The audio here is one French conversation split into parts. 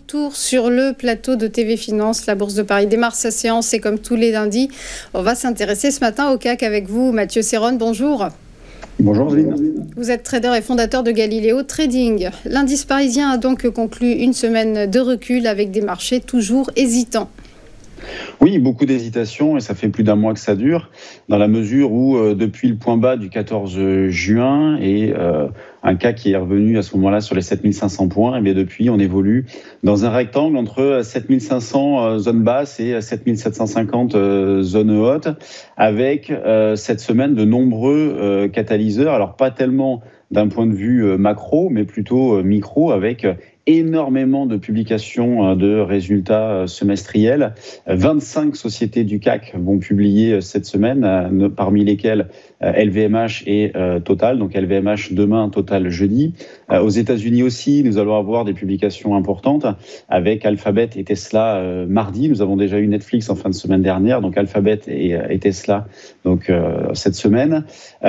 retour sur le plateau de TV Finance. La Bourse de Paris démarre sa séance et comme tous les lundis, on va s'intéresser ce matin au CAC avec vous, Mathieu Serron. Bonjour. Bonjour Zine. Vous êtes trader et fondateur de Galileo Trading. L'indice parisien a donc conclu une semaine de recul avec des marchés toujours hésitants. Oui, beaucoup d'hésitation et ça fait plus d'un mois que ça dure, dans la mesure où depuis le point bas du 14 juin et un CAC qui est revenu à ce moment-là sur les 7500 points, et bien depuis on évolue dans un rectangle entre 7500 zone basse et 7750 zone haute, avec cette semaine de nombreux catalyseurs, alors pas tellement d'un point de vue macro, mais plutôt micro, avec énormément de publications de résultats semestriels. 25 sociétés du CAC vont publier cette semaine, parmi lesquelles LVMH et Total. Donc LVMH demain, Total jeudi. Aux États-Unis aussi, nous allons avoir des publications importantes avec Alphabet et Tesla mardi. Nous avons déjà eu Netflix en fin de semaine dernière, donc Alphabet et Tesla donc cette semaine.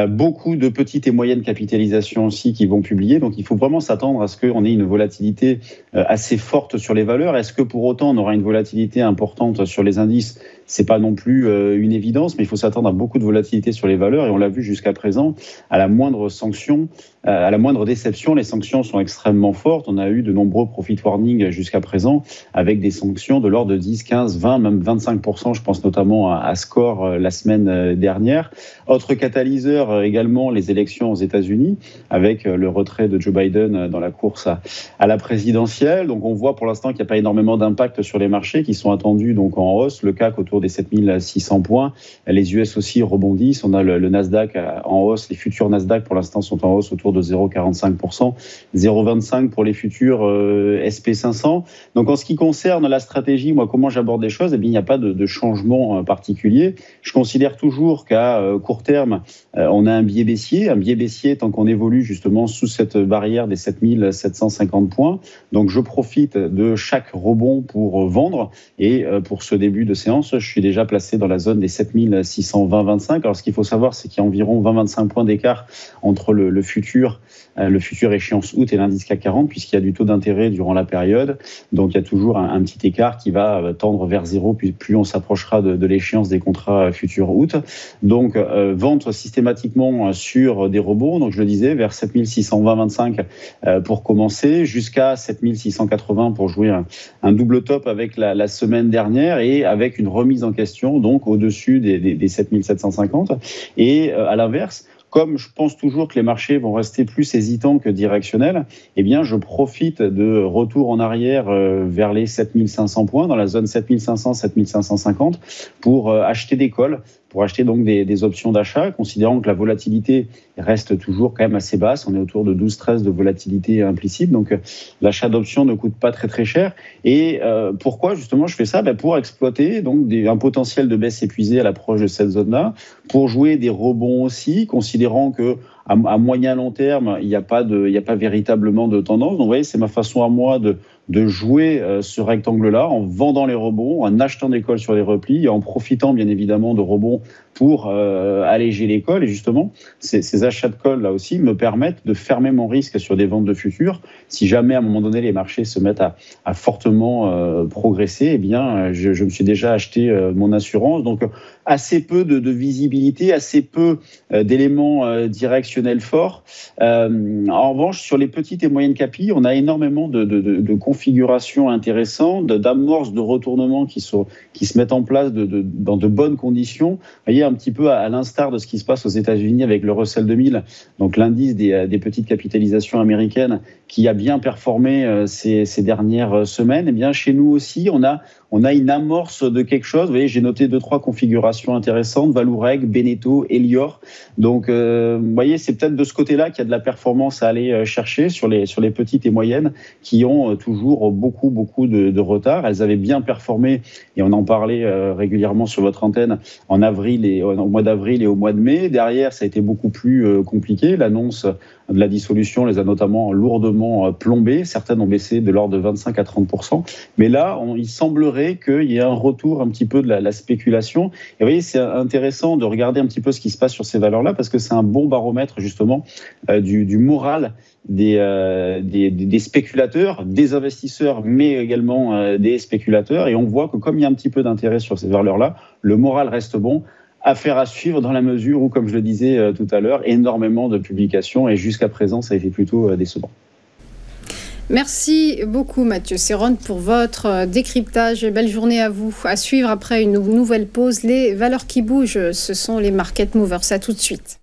Beaucoup de petites et moyennes capitalisations aussi qui vont publier. Donc il faut vraiment s'attendre à ce qu'on ait une volatilité assez forte sur les valeurs. Est-ce que pour autant on aura une volatilité importante sur les indices ? C'est pas non plus une évidence, mais il faut s'attendre à beaucoup de volatilité sur les valeurs et on l'a vu jusqu'à présent. À la moindre sanction, à la moindre déception, les sanctions sont extrêmement fortes. On a eu de nombreux profit warnings jusqu'à présent avec des sanctions de l'ordre de 10, 15, 20, même 25%. Je pense notamment à Score la semaine dernière. Autre catalyseur également, les élections aux États-Unis avec le retrait de Joe Biden dans la course à la présidentielle. Donc on voit pour l'instant qu'il n'y a pas énormément d'impact sur les marchés qui sont attendus donc en hausse. Le CAC autour des 7600 points. Les US aussi rebondissent. On a le Nasdaq en hausse. Les futurs Nasdaq pour l'instant sont en hausse autour de 0,45%. 0,25 pour les futurs SP500. Donc en ce qui concerne la stratégie, moi comment j'aborde les choses, eh bien, il n'y a pas de changement particulier. Je considère toujours qu'à court terme, on a un biais baissier. Un biais baissier tant qu'on évolue justement sous cette barrière des 7750 points. Donc je profite de chaque rebond pour vendre et pour ce début de séance, je suis déjà placé dans la zone des 7620-25. Alors ce qu'il faut savoir, c'est qu'il y a environ 20-25 points d'écart entre le futur échéance août et l'indice CAC 40, puisqu'il y a du taux d'intérêt durant la période. Donc il y a toujours un petit écart qui va tendre vers zéro, puis plus on s'approchera de l'échéance des contrats futurs août. Donc vente systématiquement sur des rebonds, donc je le disais, vers 7620-25 pour commencer, jusqu'à 7680 pour jouer un double top avec la semaine dernière et avec une remise en question donc au-dessus des 7750. Et à l'inverse, comme je pense toujours que les marchés vont rester plus hésitants que directionnels, eh bien je profite de retour en arrière vers les 7500 points, dans la zone 7500-7550, pour acheter des calls, pour acheter donc des options d'achat, considérant que la volatilité reste toujours quand même assez basse. On est autour de 12-13 de volatilité implicite, donc l'achat d'options ne coûte pas très très cher. Et pourquoi justement je fais ça ? Pour exploiter donc un potentiel de baisse épuisé à l'approche de cette zone-là, pour jouer des rebonds aussi, considérant que à moyen long terme, il n'y a pas véritablement de tendance. Donc vous voyez, c'est ma façon à moi de jouer ce rectangle-là en vendant les rebonds, en achetant des calls sur les replis et en profitant bien évidemment de rebonds pour alléger les calls. Et justement, ces achats de calls là aussi me permettent de fermer mon risque sur des ventes de futurs. Si jamais à un moment donné les marchés se mettent à fortement progresser, eh bien je me suis déjà acheté mon assurance. Donc assez peu de visibilité, assez peu d'éléments directionnels forts. En revanche, sur les petites et moyennes capis, on a énormément de configurations intéressantes, d'amorces de retournement qui se mettent en place dans de bonnes conditions. Vous voyez, un petit peu à l'instar de ce qui se passe aux États-Unis avec le Russell 2000, donc l'indice des petites capitalisations américaines qui a bien performé ces dernières semaines. Eh bien, chez nous aussi, on a une amorce de quelque chose. Vous voyez, j'ai noté 2-3 configurations intéressantes, Valourec, Beneteau, Elior. Donc, vous voyez, c'est peut-être de ce côté-là qu'il y a de la performance à aller chercher sur les petites et moyennes qui ont toujours beaucoup de retard. Elles avaient bien performé et on en parlait régulièrement sur votre antenne au mois d'avril et au mois de mai. Derrière, ça a été beaucoup plus compliqué. L'annonce de la dissolution les a notamment lourdement plombées. Certaines ont baissé de l'ordre de 25 à 30%. Mais là, il semblerait qu'il y ait un retour un petit peu de la spéculation. Et vous voyez, c'est intéressant de regarder un petit peu ce qui se passe sur ces valeurs-là parce que c'est un bon baromètre justement du moral des spéculateurs, des investisseurs, mais également des spéculateurs. Et on voit que comme il y a un petit peu d'intérêt sur ces valeurs-là, le moral reste bon. Affaire à suivre dans la mesure où, comme je le disais tout à l'heure, énormément de publications et jusqu'à présent, ça a été plutôt décevant. Merci beaucoup Mathieu Serron pour votre décryptage. Belle journée à vous. À suivre après une nouvelle pause. Les valeurs qui bougent, ce sont les market movers. À tout de suite.